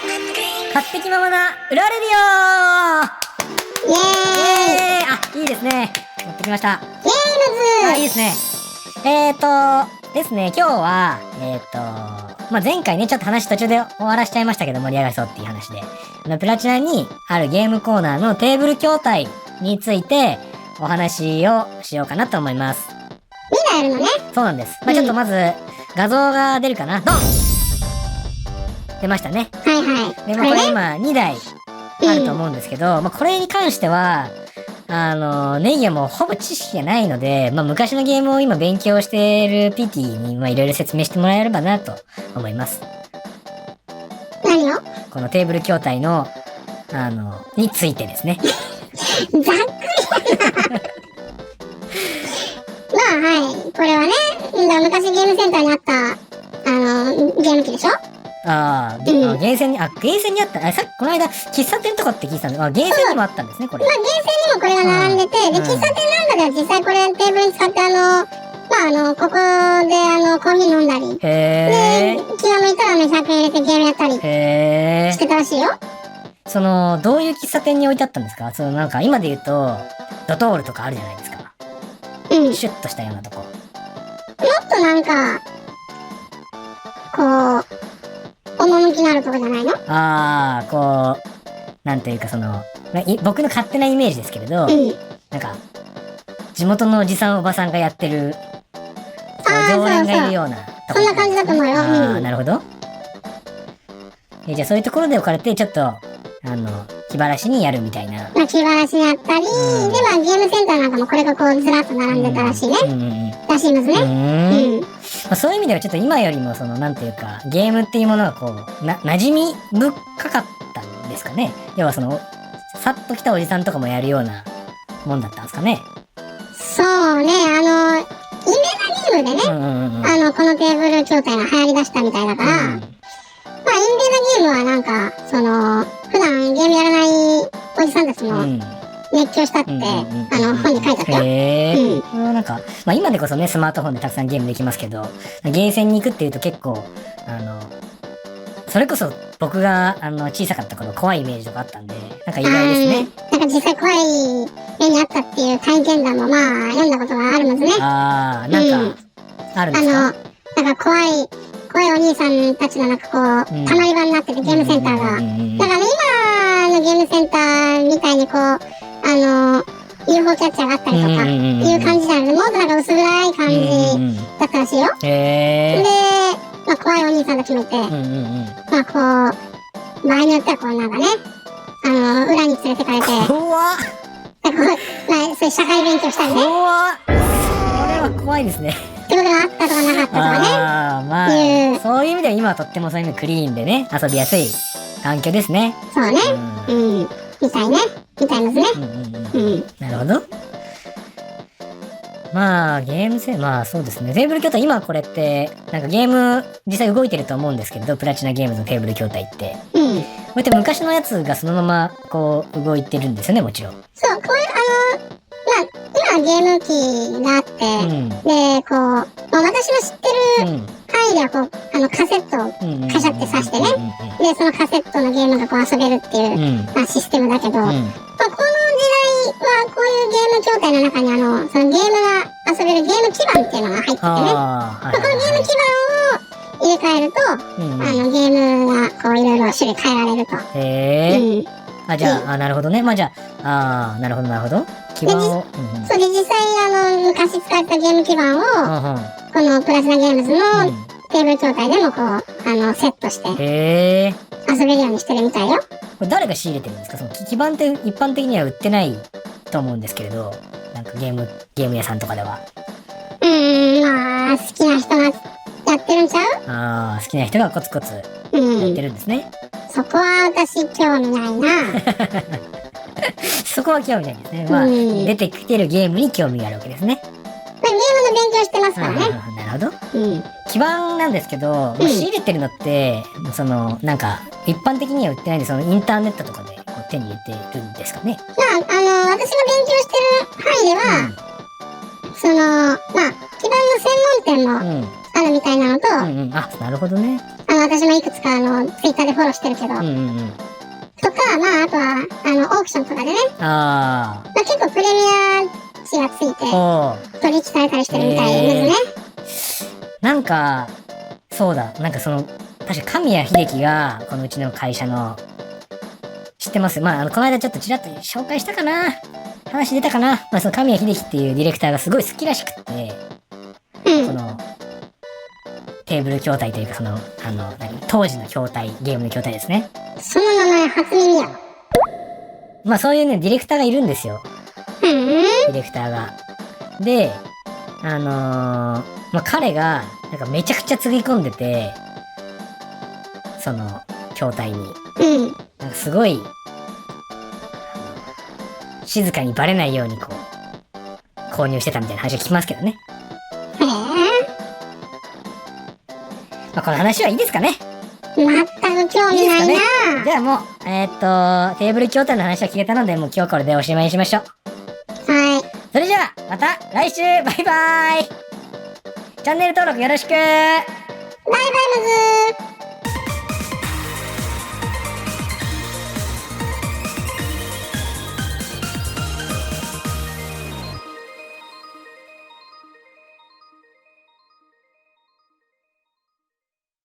勝手気ままな裏レディオイエーイ。あ、いいですね。持ってきました。ゲームズ。いいですね。ですね、今日は、前回ね、ちょっと話途中で終わらしちゃいましたけど、盛り上がりそうっていう話で、プラチナにあるゲームコーナーのテーブル筐体についてお話をしようかなと思います。2台あるのね。そうなんです。ちょっとまず、画像が出るかな。ドン出ましたね。はいはい。で、これ今2台あると思うんですけど、これに関しては、ネギはもうほぼ知識がないので、昔のゲームを今勉強している PT にいろいろ説明してもらえればなと思います。何を？このテーブル筐体の、についてですね。ざっくりだな。はい。これはね、昔ゲームセンターにあった、ゲーム機でしょ？ゲーセンにあった。この間、喫茶店とかって聞いてたんで、ゲーセンにもあったんですね、これ。ゲーセンにもこれが並んでて、で、喫茶店なんかでは実際これテーブルに使ってここでコーヒー飲んだり。で、気が向いたら100円入れてゲームやったりしてたらしいよ。どういう喫茶店に置いてあったんですか？今で言うと、ドトールとかあるじゃないですか。シュッとしたようなとこ。もっと趣のあるとこじゃないの？なんというか僕の勝手なイメージですけれど、地元のおじさんおばさんがやってる、常連がいるようなところ。そんな感じだと思うよ。なるほど。じゃあそういうところで置かれて、ちょっと、気晴らしにやるみたいな。気晴らしにやったり、で、ゲームセンターなんかもこれがずらっと並んでたらしいね。らしいですね。そういう意味ではちょっと今よりもなんていうか、ゲームっていうものが馴染み深かったんですかね。要はさっと来たおじさんとかもやるようなもんだったんですかね。そうね、インベーダーゲームでね、このテーブル筐体が流行り出したみたいだから、インベーダーゲームは普段ゲームやらないおじさんたちも熱狂したって、本に書いてあったよ。今でこそね、スマートフォンでたくさんゲームできますけど、ゲーセンに行くっていうと結構、それこそ僕が小さかった頃怖いイメージとかあったんで、意外ですね。実際怖い目にあったっていう体験談も読んだことがあるんですね。あるんですか？怖いお兄さんたちのたまり場になっててゲームセンターが。今のゲームセンターみたいにUFO キャッチャーがあったりとかいう感じじゃなくて、もっと薄暗い感じだったらしいよ。で、怖いお兄さんたちもいて、場合によっては裏に連れてかれて、怖っ！そういう社会勉強したりね。怖っ！これは怖いですね。ってことがあったとかなかったとかね。そういう意味では今はとってもそういう意味でクリーンでね、遊びやすい環境ですね。そうね。みたいですね。なるほど。ゲーム性、そうですね。テーブル筐体、今これって、ゲーム、実際動いてると思うんですけど、プラチナゲームズのテーブル筐体って。こうやって昔のやつがそのまま、動いてるんですよね、もちろん。そう、こういう、今ゲーム機があって、で、私の知ってる範囲ではカセットをカシャって挿してね、で、そのカセットのゲームが遊べるっていう、システムだけど、この時代はこういうゲーム筐体の中にそのゲームが遊べるゲーム基板っていうのが入っててね、このゲーム基板を入れ替えると、ゲームがいろいろ種類変えられると。じゃあ、なるほどね。なるほど。基板を。そうで、実際昔使ってたゲーム基板を、このプラチナゲームズのテーブル筐体でもセットして遊べるようにしてるみたいよ。これ誰が仕入れてるんですか？その基板って一般的には売ってないと思うんですけれど、ゲーム屋さんとかでは。好きな人がやってるんちゃう？好きな人がコツコツやってるんですね。そこは私興味ないな。そこは興味ないですね。出てきてるゲームに興味があるわけですね。ゲームの勉強してますからね。なるほど。基板なんですけど、仕入れてるのって、一般的には売ってないんで、インターネットとかで手に入れてるんですかね。私が勉強してる範囲では、基板の専門店もあるみたいなのと、なるほどね。普私もいくつかツイッターでフォローしてるけど。とか、まあ、あとは、オークションとかでね。まあ、結構プレミア値がついて、取引されたりしてるみたいですね。なんか、そうだ、なんか確か神谷秀樹が、このうちの会社の、知ってます？まあ、この間ちょっとちらっと紹介したかな？話出たかな？まあ、その神谷秀樹っていうディレクターがすごい好きらしくって、この、テーブル筐体というか、当時の筐体、ゲームの筐体ですね。その名前初耳や。まあ、そういうね、ディレクターがいるんですよ。ディレクターが。で、まあ、彼が、なんかめちゃくちゃつぎ込んでて、その、筐体に。なんかすごい、静かにバレないように購入してたみたいな話を聞きますけどね。まあ、この話はいいですかね。全く興味ないな。いいですかね。じゃあもう、テーブル筐体の話は聞けたので、もう今日これでおしまいにしましょう。はい。それじゃあ、また来週バイバーイ。チャンネル登録よろしく。バイバイむずー。